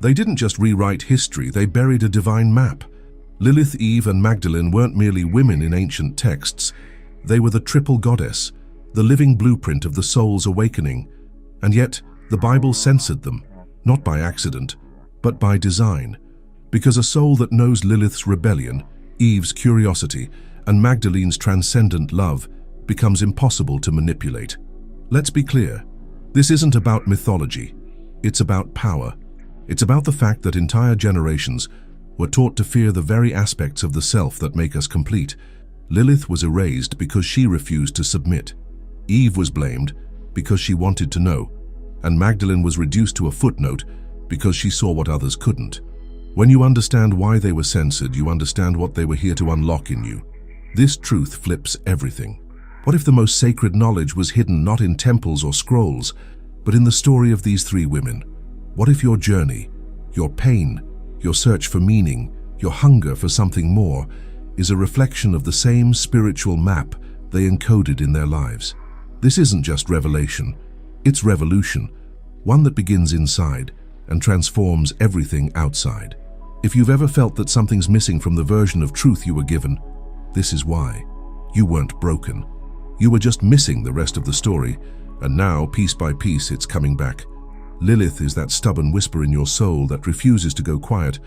They didn't just rewrite history, they buried a divine map. Lilith, Eve, and Magdalene weren't merely women in ancient texts. They were the triple goddess, the living blueprint of the soul's awakening. And yet, the Bible censored them, not by accident, but by design. Because a soul that knows Lilith's rebellion, Eve's curiosity, and Magdalene's transcendent love becomes impossible to manipulate. Let's be clear, this isn't about mythology, it's about power. It's about the fact that entire generations were taught to fear the very aspects of the self that make us complete. Lilith was erased because she refused to submit. Eve was blamed because she wanted to know, and Magdalene was reduced to a footnote because she saw what others couldn't. When you understand why they were censored, you understand what they were here to unlock in you. This truth flips everything. What if the most sacred knowledge was hidden not in temples or scrolls, but in the story of these three women? What if your journey, your pain, your search for meaning, your hunger for something more, is a reflection of the same spiritual map they encoded in their lives? This isn't just revelation, it's revolution, one that begins inside and transforms everything outside. If you've ever felt that something's missing from the version of truth you were given, this is why. You weren't broken. You were just missing the rest of the story, and now, piece by piece, it's coming back. Lilith is that stubborn whisper in your soul that refuses to go quiet,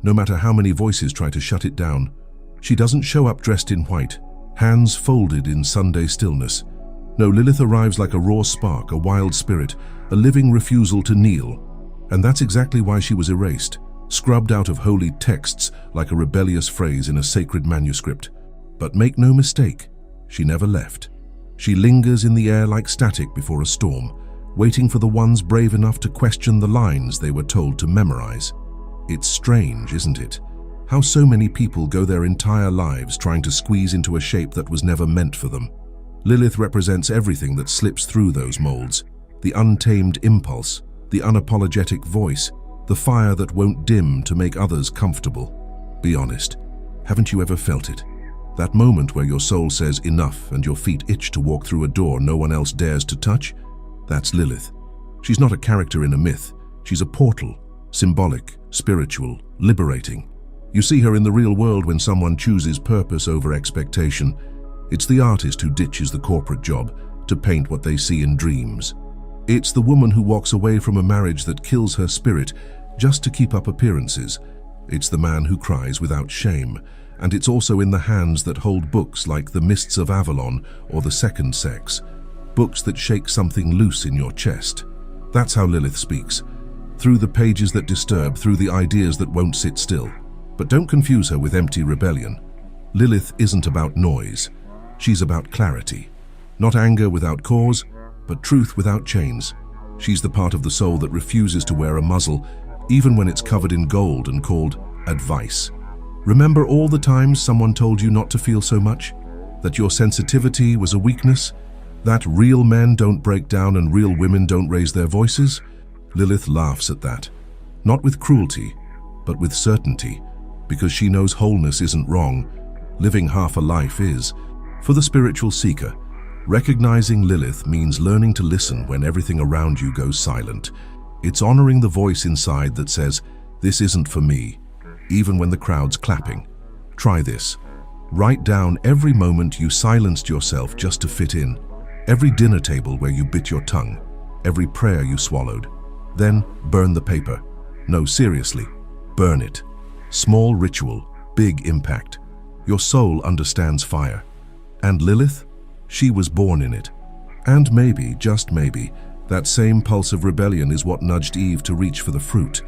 no matter how many voices try to shut it down. She doesn't show up dressed in white, hands folded in Sunday stillness. No, Lilith arrives like a raw spark, a wild spirit, a living refusal to kneel. And that's exactly why she was erased, scrubbed out of holy texts like a rebellious phrase in a sacred manuscript. But make no mistake, she never left. She lingers in the air like static before a storm, waiting for the ones brave enough to question the lines they were told to memorize. It's strange, isn't it? How so many people go their entire lives trying to squeeze into a shape that was never meant for them. Lilith represents everything that slips through those molds, the untamed impulse, the unapologetic voice, the fire that won't dim to make others comfortable. Be honest, haven't you ever felt it? That moment where your soul says enough and your feet itch to walk through a door no one else dares to touch? That's Lilith. She's not a character in a myth. She's a portal, symbolic, spiritual, liberating. You see her in the real world when someone chooses purpose over expectation. It's the artist who ditches the corporate job to paint what they see in dreams. It's the woman who walks away from a marriage that kills her spirit just to keep up appearances. It's the man who cries without shame. And it's also in the hands that hold books like The Mists of Avalon or The Second Sex, books that shake something loose in your chest. That's how Lilith speaks, through the pages that disturb, through the ideas that won't sit still. But don't confuse her with empty rebellion. Lilith isn't about noise. She's about clarity. Not anger without cause, but truth without chains. She's the part of the soul that refuses to wear a muzzle, even when it's covered in gold and called advice. Remember all the times someone told you not to feel so much? That your sensitivity was a weakness? That real men don't break down and real women don't raise their voices? Lilith laughs at that. Not with cruelty, but with certainty, because she knows wholeness isn't wrong. Living half a life is. For the spiritual seeker, recognizing Lilith means learning to listen when everything around you goes silent. It's honoring the voice inside that says, "This isn't for me," even when the crowd's clapping. Try this. Write down every moment you silenced yourself just to fit in, every dinner table where you bit your tongue, every prayer you swallowed. Then burn the paper. No, seriously, burn it. Small ritual, big impact. Your soul understands fire. And Lilith? She was born in it. And maybe, just maybe, that same pulse of rebellion is what nudged Eve to reach for the fruit.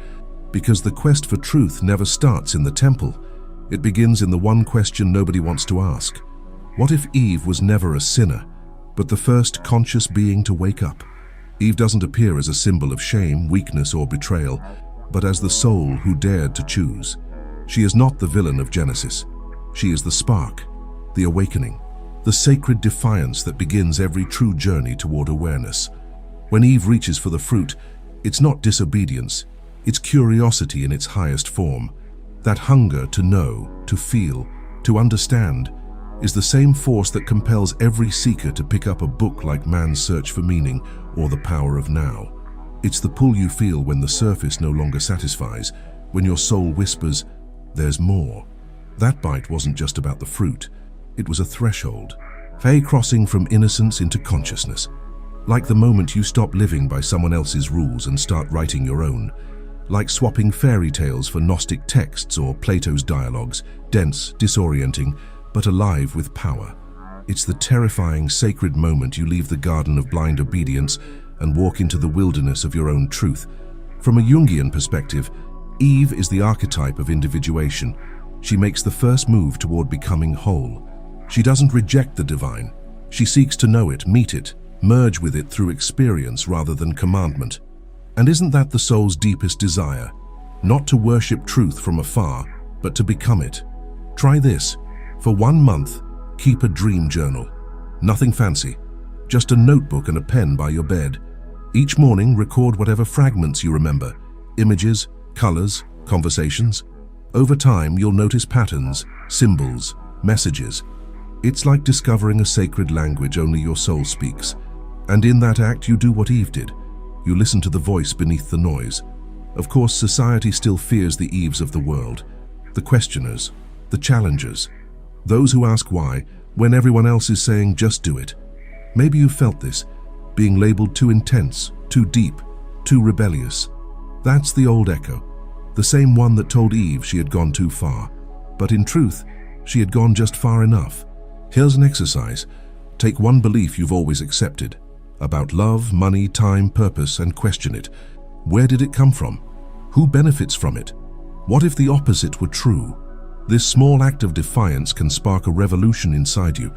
Because the quest for truth never starts in the temple. It begins in the one question nobody wants to ask. What if Eve was never a sinner, but the first conscious being to wake up? Eve doesn't appear as a symbol of shame, weakness, or betrayal, but as the soul who dared to choose. She is not the villain of Genesis. She is the spark, the awakening, the sacred defiance that begins every true journey toward awareness. When Eve reaches for the fruit, it's not disobedience. It's curiosity in its highest form. That hunger to know, to feel, to understand is the same force that compels every seeker to pick up a book like Man's Search for Meaning or The Power of Now. It's the pull you feel when the surface no longer satisfies, when your soul whispers, "There's more." That bite wasn't just about the fruit. It was a threshold, a crossing from innocence into consciousness. Like the moment you stop living by someone else's rules and start writing your own. Like swapping fairy tales for Gnostic texts or Plato's dialogues, dense, disorienting, but alive with power. It's the terrifying, sacred moment you leave the garden of blind obedience and walk into the wilderness of your own truth. From a Jungian perspective, Eve is the archetype of individuation. She makes the first move toward becoming whole. She doesn't reject the divine. She seeks to know it, meet it, merge with it through experience rather than commandment. And isn't that the soul's deepest desire? Not to worship truth from afar, but to become it. Try this. For 1 month, keep a dream journal. Nothing fancy, just a notebook and a pen by your bed. Each morning, record whatever fragments you remember, images, colors, conversations. Over time, you'll notice patterns, symbols, messages. It's like discovering a sacred language only your soul speaks. And in that act, you do what Eve did. You listen to the voice beneath the noise. Of course, society still fears the Eves of the world, the questioners, the challengers, those who ask why, when everyone else is saying just do it. Maybe you felt this, being labeled too intense, too deep, too rebellious. That's the old echo, the same one that told Eve she had gone too far. But in truth, she had gone just far enough. Here's an exercise. Take one belief you've always accepted, about love, money, time, purpose, and question it. Where did it come from? Who benefits from it? What if the opposite were true? This small act of defiance can spark a revolution inside you,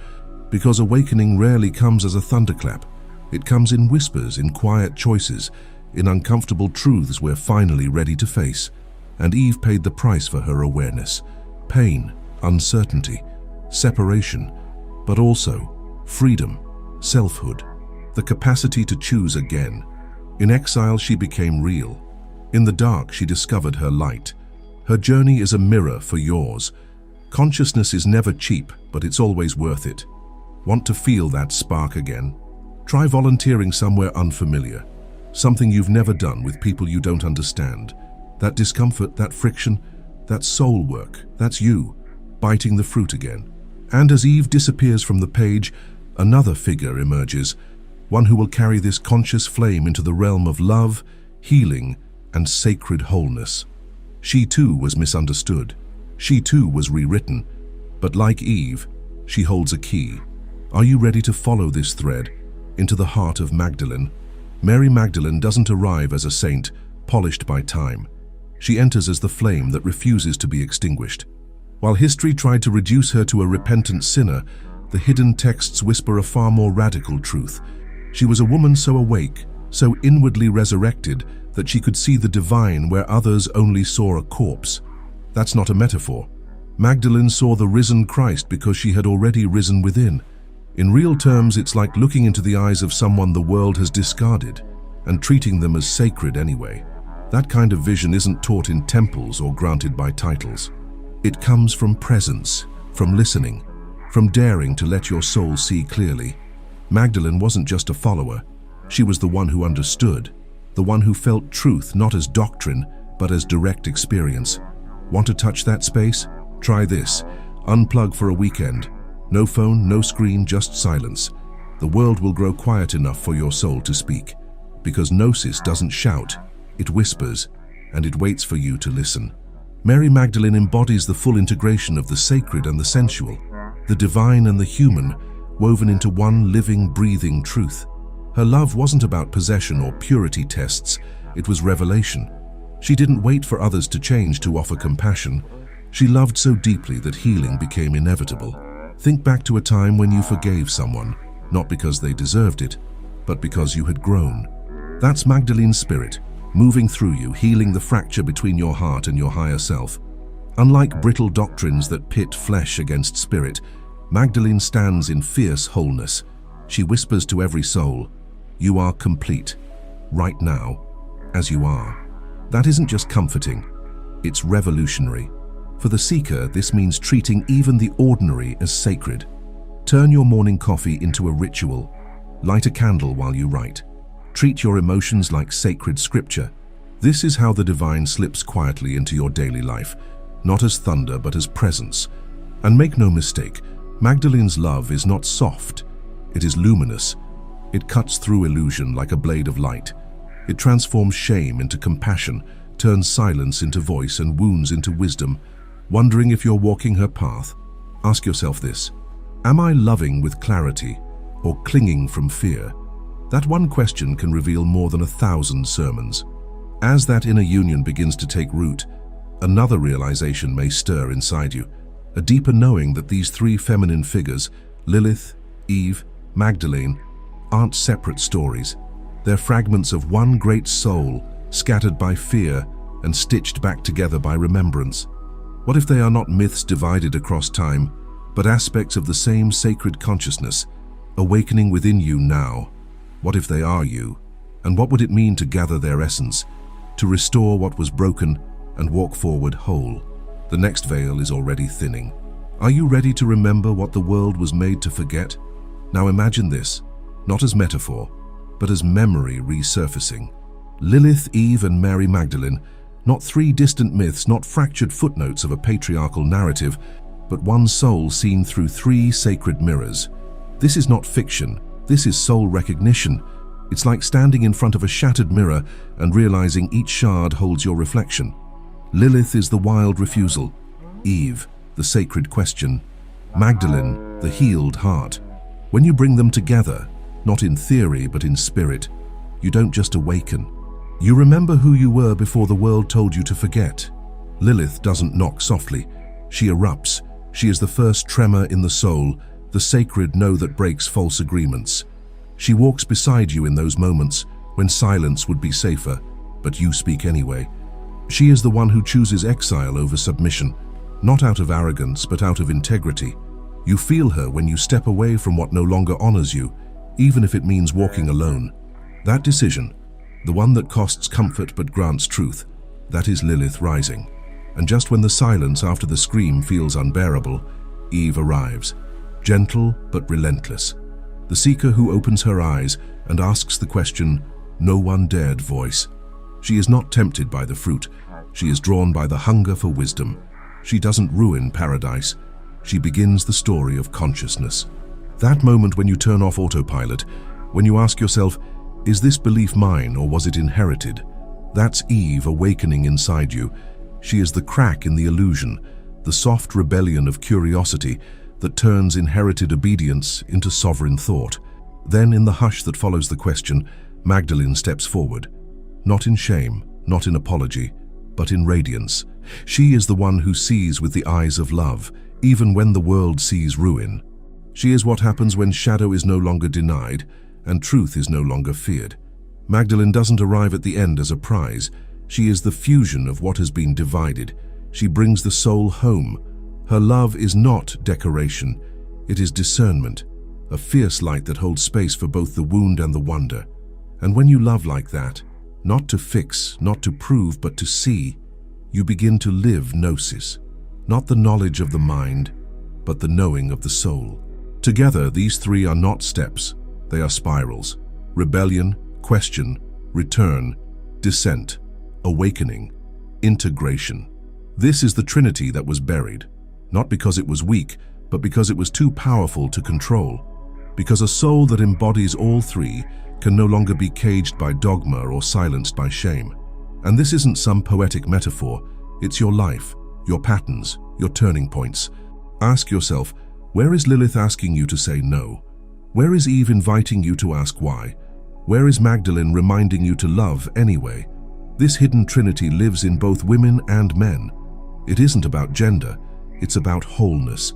because awakening rarely comes as a thunderclap. It comes in whispers, in quiet choices, in uncomfortable truths we're finally ready to face. And Eve paid the price for her awareness. Pain, uncertainty, separation, but also freedom, selfhood, the capacity to choose again. In exile, she became real. In the dark, she discovered her light. Her journey is a mirror for yours. Consciousness is never cheap, but it's always worth it. Want to feel that spark again? Try volunteering somewhere unfamiliar. Something you've never done with people you don't understand. That discomfort, that friction, that soul work, that's you, biting the fruit again. And as Eve disappears from the page, another figure emerges, one who will carry this conscious flame into the realm of love, healing, and sacred wholeness. She too was misunderstood. She too was rewritten. But like Eve, she holds a key. Are you ready to follow this thread into the heart of Magdalene? Mary Magdalene doesn't arrive as a saint, polished by time. She enters as the flame that refuses to be extinguished. While history tried to reduce her to a repentant sinner, the hidden texts whisper a far more radical truth. She was a woman so awake, so inwardly resurrected, that she could see the divine where others only saw a corpse. That's not a metaphor. Magdalene saw the risen Christ because she had already risen within. In real terms, it's like looking into the eyes of someone the world has discarded and treating them as sacred anyway. That kind of vision isn't taught in temples or granted by titles. It comes from presence, from listening, from daring to let your soul see clearly. Magdalene wasn't just a follower. She was the one who understood, the one who felt truth not as doctrine, but as direct experience. Want to touch that space? Try this. Unplug for a weekend. No phone, no screen, just silence. The world will grow quiet enough for your soul to speak. Because Gnosis doesn't shout, it whispers, and it waits for you to listen. Mary Magdalene embodies the full integration of the sacred and the sensual, the divine and the human, woven into one living, breathing truth. Her love wasn't about possession or purity tests, it was revelation. She didn't wait for others to change to offer compassion. She loved so deeply that healing became inevitable. Think back to a time when you forgave someone, not because they deserved it, but because you had grown. That's Magdalene's spirit, moving through you, healing the fracture between your heart and your higher self. Unlike brittle doctrines that pit flesh against spirit, Magdalene stands in fierce wholeness. She whispers to every soul, "You are complete, right now, as you are." That isn't just comforting, it's revolutionary. For the seeker, this means treating even the ordinary as sacred. Turn your morning coffee into a ritual. Light a candle while you write. Treat your emotions like sacred scripture. This is how the divine slips quietly into your daily life, not as thunder but as presence. And make no mistake, Magdalene's love is not soft, it is luminous. It cuts through illusion like a blade of light. It transforms shame into compassion, turns silence into voice and wounds into wisdom. Wondering if you're walking her path? Ask yourself this: am I loving with clarity or clinging from fear? That one question can reveal more than 1,000 sermons. As that inner union begins to take root, another realization may stir inside you, a deeper knowing that these three feminine figures, Lilith, Eve, Magdalene, aren't separate stories. They're fragments of one great soul, scattered by fear and stitched back together by remembrance. What if they are not myths divided across time, but aspects of the same sacred consciousness, awakening within you now? What if they are you? And what would it mean to gather their essence, to restore what was broken and walk forward whole? The next veil is already thinning. Are you ready to remember what the world was made to forget? Now imagine this, not as metaphor, but as memory resurfacing. Lilith, Eve, and Mary Magdalene, not three distant myths, not fractured footnotes of a patriarchal narrative, but one soul seen through three sacred mirrors. This is not fiction, this is soul recognition. It's like standing in front of a shattered mirror and realizing each shard holds your reflection. Lilith is the wild refusal, Eve, the sacred question, Magdalene, the healed heart. When you bring them together, not in theory but in spirit, you don't just awaken. You remember who you were before the world told you to forget. Lilith doesn't knock softly. She erupts. She is the first tremor in the soul, the sacred no that breaks false agreements. She walks beside you in those moments when silence would be safer, but you speak anyway. She is the one who chooses exile over submission, not out of arrogance but out of integrity. You feel her when you step away from what no longer honors you, even if it means walking alone. That decision, the one that costs comfort but grants truth, that is Lilith rising. And just when the silence after the scream feels unbearable, Eve arrives, gentle but relentless. The seeker who opens her eyes and asks the question no one dared voice. She is not tempted by the fruit. She is drawn by the hunger for wisdom. She doesn't ruin paradise. She begins the story of consciousness. That moment when you turn off autopilot, when you ask yourself, is this belief mine or was it inherited? That's Eve awakening inside you. She is the crack in the illusion, the soft rebellion of curiosity that turns inherited obedience into sovereign thought. Then, in the hush that follows the question, Magdalene steps forward. Not in shame, not in apology, but in radiance. She is the one who sees with the eyes of love, even when the world sees ruin. She is what happens when shadow is no longer denied and truth is no longer feared. Magdalene doesn't arrive at the end as a prize. She is the fusion of what has been divided. She brings the soul home. Her love is not decoration, it is discernment, a fierce light that holds space for both the wound and the wonder. And when you love like that, not to fix, not to prove, but to see, you begin to live gnosis, not the knowledge of the mind, but the knowing of the soul. Together, these three are not steps, they are spirals: rebellion, question, return, descent, awakening, integration. This is the Trinity that was buried, not because it was weak, but because it was too powerful to control. Because a soul that embodies all three can no longer be caged by dogma or silenced by shame. And this isn't some poetic metaphor, it's your life, your patterns, your turning points. Ask yourself, where is Lilith asking you to say no? Where is Eve inviting you to ask why? Where is Magdalene reminding you to love anyway? This hidden trinity lives in both women and men. It isn't about gender, it's about wholeness.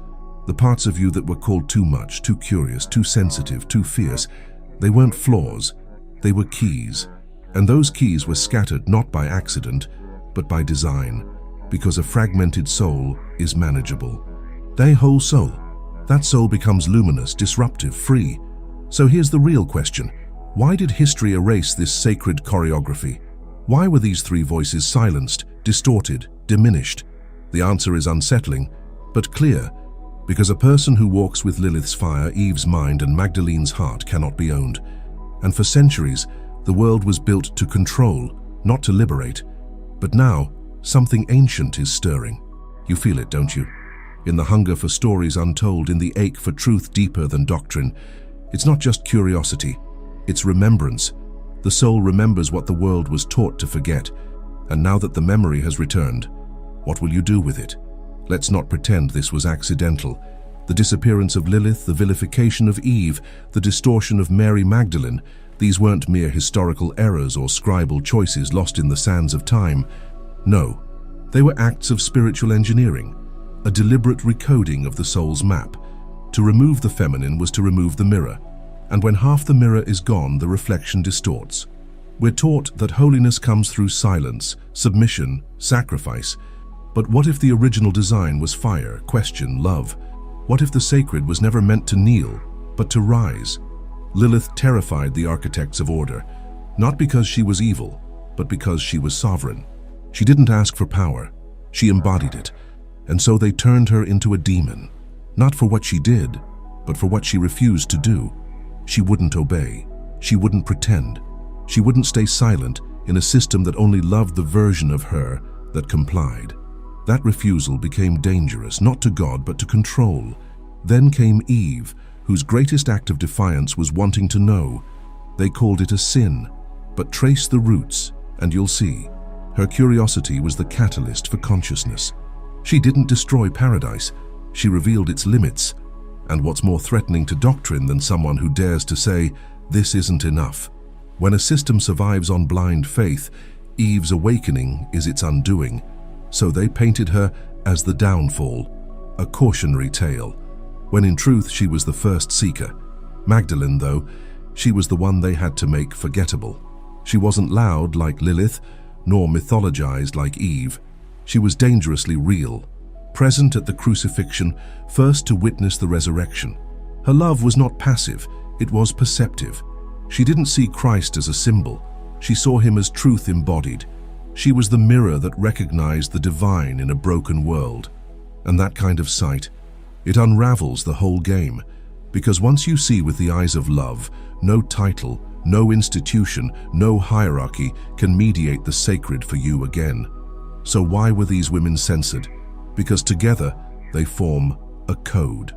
The parts of you that were called too much, too curious, too sensitive, too fierce, they weren't flaws, they were keys. And those keys were scattered not by accident, but by design, because a fragmented soul is manageable. They whole soul. That soul becomes luminous, disruptive, free. So here's the real question. Why did history erase this sacred choreography? Why were these three voices silenced, distorted, diminished? The answer is unsettling, but clear, because a person who walks with Lilith's fire, Eve's mind, and Magdalene's heart cannot be owned. And for centuries, The world was built to control, not to liberate. But now, something ancient is stirring. You feel it, don't you? In the hunger for stories untold, in the ache for truth deeper than doctrine. It's not just curiosity, it's remembrance. The soul remembers what the world was taught to forget. And now that the memory has returned, what will you do with it? Let's not pretend this was accidental. The disappearance of Lilith, the vilification of Eve, the distortion of Mary Magdalene, these weren't mere historical errors or scribal choices lost in the sands of time. No, they were acts of spiritual engineering, a deliberate recoding of the soul's map. To remove the feminine was to remove the mirror, and when half the mirror is gone, the reflection distorts. We're taught that holiness comes through silence, submission, sacrifice. But what if the original design was fire, question, love? What if the sacred was never meant to kneel, but to rise? Lilith terrified the architects of order, not because she was evil, but because she was sovereign. She didn't ask for power, she embodied it, and so they turned her into a demon. Not for what she did, but for what she refused to do. She wouldn't obey, she wouldn't pretend, she wouldn't stay silent in a system that only loved the version of her that complied. That refusal became dangerous, not to God, but to control. Then came Eve, whose greatest act of defiance was wanting to know. They called it a sin, but trace the roots, and you'll see. Her curiosity was the catalyst for consciousness. She didn't destroy paradise, she revealed its limits. And what's more threatening to doctrine than someone who dares to say, this isn't enough? When a system survives on blind faith, Eve's awakening is its undoing. So they painted her as the downfall, a cautionary tale, when in truth she was the first seeker. Magdalene, though, she was the one they had to make forgettable. She wasn't loud like Lilith, nor mythologized like Eve. She was dangerously real, present at the crucifixion, first to witness the resurrection. Her love was not passive, it was perceptive. She didn't see Christ as a symbol, she saw him as truth embodied. She was the mirror that recognized the divine in a broken world. And that kind of sight, it unravels the whole game, because once you see with the eyes of love, no title, no institution, no hierarchy can mediate the sacred for you again. So why were these women censored? Because together they form a code.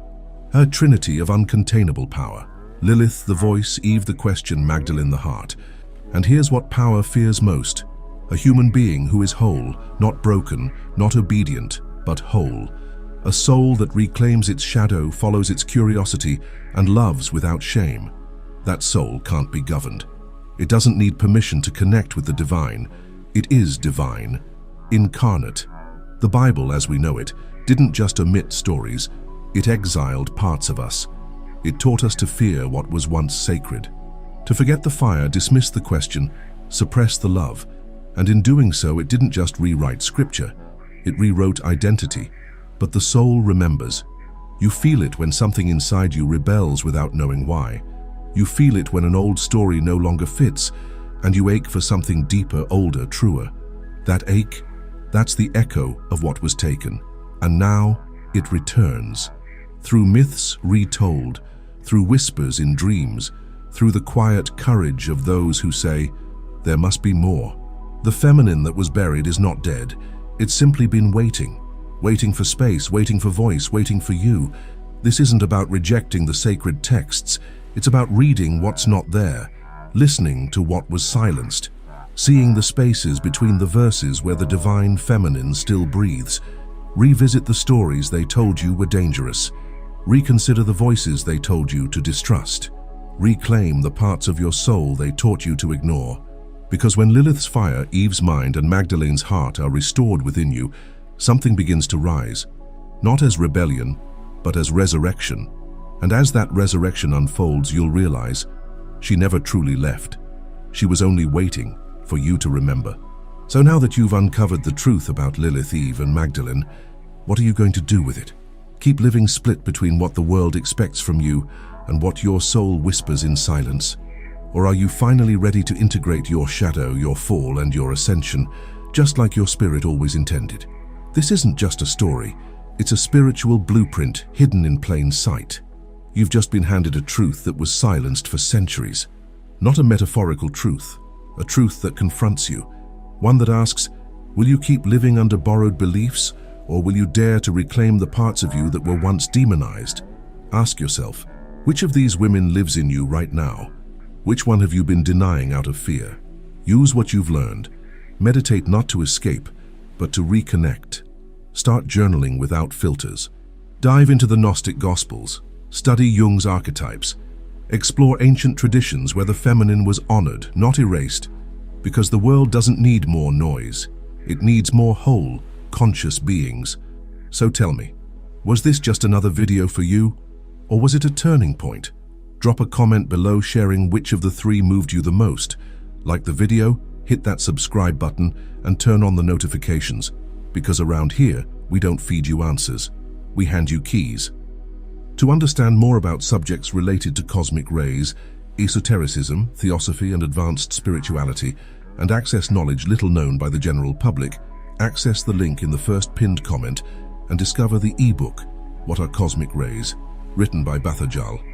A trinity of uncontainable power. Lilith the voice, Eve the question, Magdalene the heart. And here's what power fears most. A human being who is whole, not broken, not obedient, but whole. A soul that reclaims its shadow, follows its curiosity, and loves without shame. That soul can't be governed. It doesn't need permission to connect with the divine. It is divine, incarnate. The Bible, as we know it, didn't just omit stories, it exiled parts of us. It taught us to fear what was once sacred. To forget the fire, dismiss the question, suppress the love. And in doing so, it didn't just rewrite scripture, it rewrote identity. But the soul remembers. You feel it when something inside you rebels without knowing why. You feel it when an old story no longer fits, and you ache for something deeper, older, truer. That ache, that's the echo of what was taken. And now it returns. Through myths retold, through whispers in dreams, through the quiet courage of those who say, there must be more. The feminine that was buried is not dead. It's simply been waiting for space, waiting for voice, waiting for you. This isn't about rejecting the sacred texts. It's about reading what's not there, listening to what was silenced, seeing the spaces between the verses where the divine feminine still breathes. Revisit the stories they told you were dangerous. Reconsider the voices they told you to distrust. Reclaim the parts of your soul they taught you to ignore. Because when Lilith's fire, Eve's mind, and Magdalene's heart are restored within you, something begins to rise, not as rebellion, but as resurrection. And as that resurrection unfolds, you'll realize she never truly left. She was only waiting for you to remember. So now that you've uncovered the truth about Lilith, Eve, and Magdalene, what are you going to do with it? Keep living split between what the world expects from you and what your soul whispers in silence? Or are you finally ready to integrate your shadow, your fall, and your ascension, just like your spirit always intended? This isn't just a story, it's a spiritual blueprint hidden in plain sight. You've just been handed a truth that was silenced for centuries. Not a metaphorical truth, a truth that confronts you, one that asks, will you keep living under borrowed beliefs, or will you dare to reclaim the parts of you that were once demonized? Ask yourself, which of these women lives in you right now? Which one have you been denying out of fear? Use what you've learned. Meditate not to escape, but to reconnect. Start journaling without filters. Dive into the Gnostic Gospels. Study Jung's archetypes. Explore ancient traditions where the feminine was honored, not erased, because the world doesn't need more noise. It needs more whole, conscious beings. So tell me, was this just another video for you, or was it a turning point? Drop a comment below sharing which of the three moved you the most. Like the video, hit that subscribe button and turn on the notifications, because around here, we don't feed you answers, we hand you keys. To understand more about subjects related to cosmic rays, esotericism, theosophy and advanced spirituality, and access knowledge little known by the general public, access the link in the first pinned comment and discover the ebook, What Are Cosmic Rays, written by Bathajal.